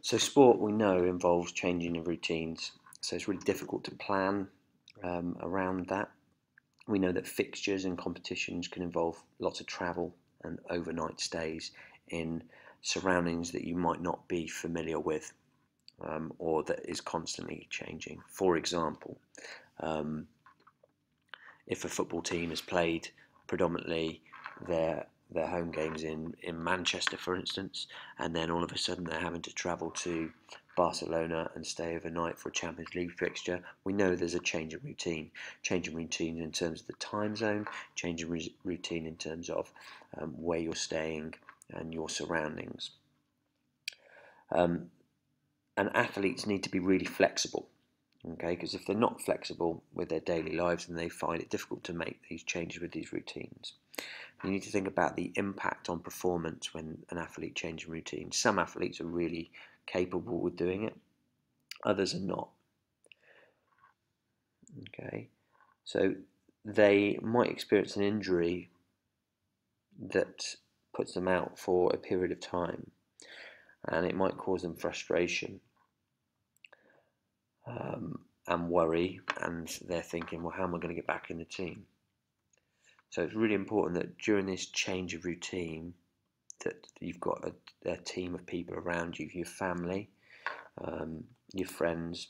So sport we know involves changing your routines. So it's really difficult to plan around that. We know that fixtures and competitions can involve lots of travel and overnight stays in surroundings that you might not be familiar with, or that is constantly changing. For example, um, if a football team has played predominantly their home games in Manchester, for instance, and then all of a sudden they're having to travel to Barcelona and stay overnight for a Champions League fixture, we know there's a change in routine in terms of the time zone, change in routine in terms of where you're staying and your surroundings. Um, and athletes need to be really flexible. Okay, because if they're not flexible with their daily lives, then they find it difficult to make these changes with these routines. You need to think about the impact on performance when an athlete changes routine. Some athletes are really capable with doing it, others are not. Okay, so they might experience an injury that puts them out for a period of time, and it might cause them frustration and worry, and they're thinking, well, how am I going to get back in the team? So it's really important that during this change of routine, that you've got a team of people around you, your family, your friends,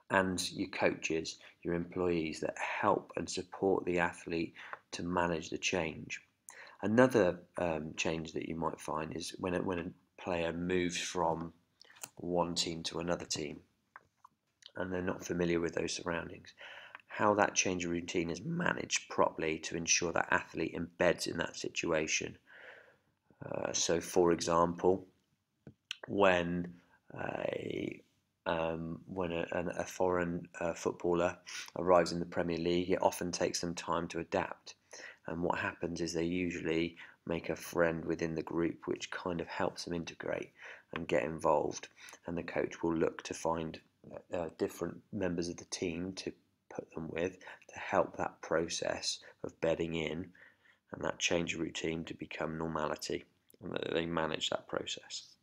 and your coaches, your employees, that help and support the athlete to manage the change. Another change that you might find is when a player moves from one team to another team and they're not familiar with those surroundings, how that change of routine is managed properly to ensure that athlete embeds in that situation. So, for example, when a a foreign footballer arrives in the Premier League, it often takes them time to adapt. And what happens is they usually make a friend within the group, which kind of helps them integrate and get involved. And the coach will look to find different members of the team to put them with to help that process of bedding in and that change of routine to become normality, and that they manage that process.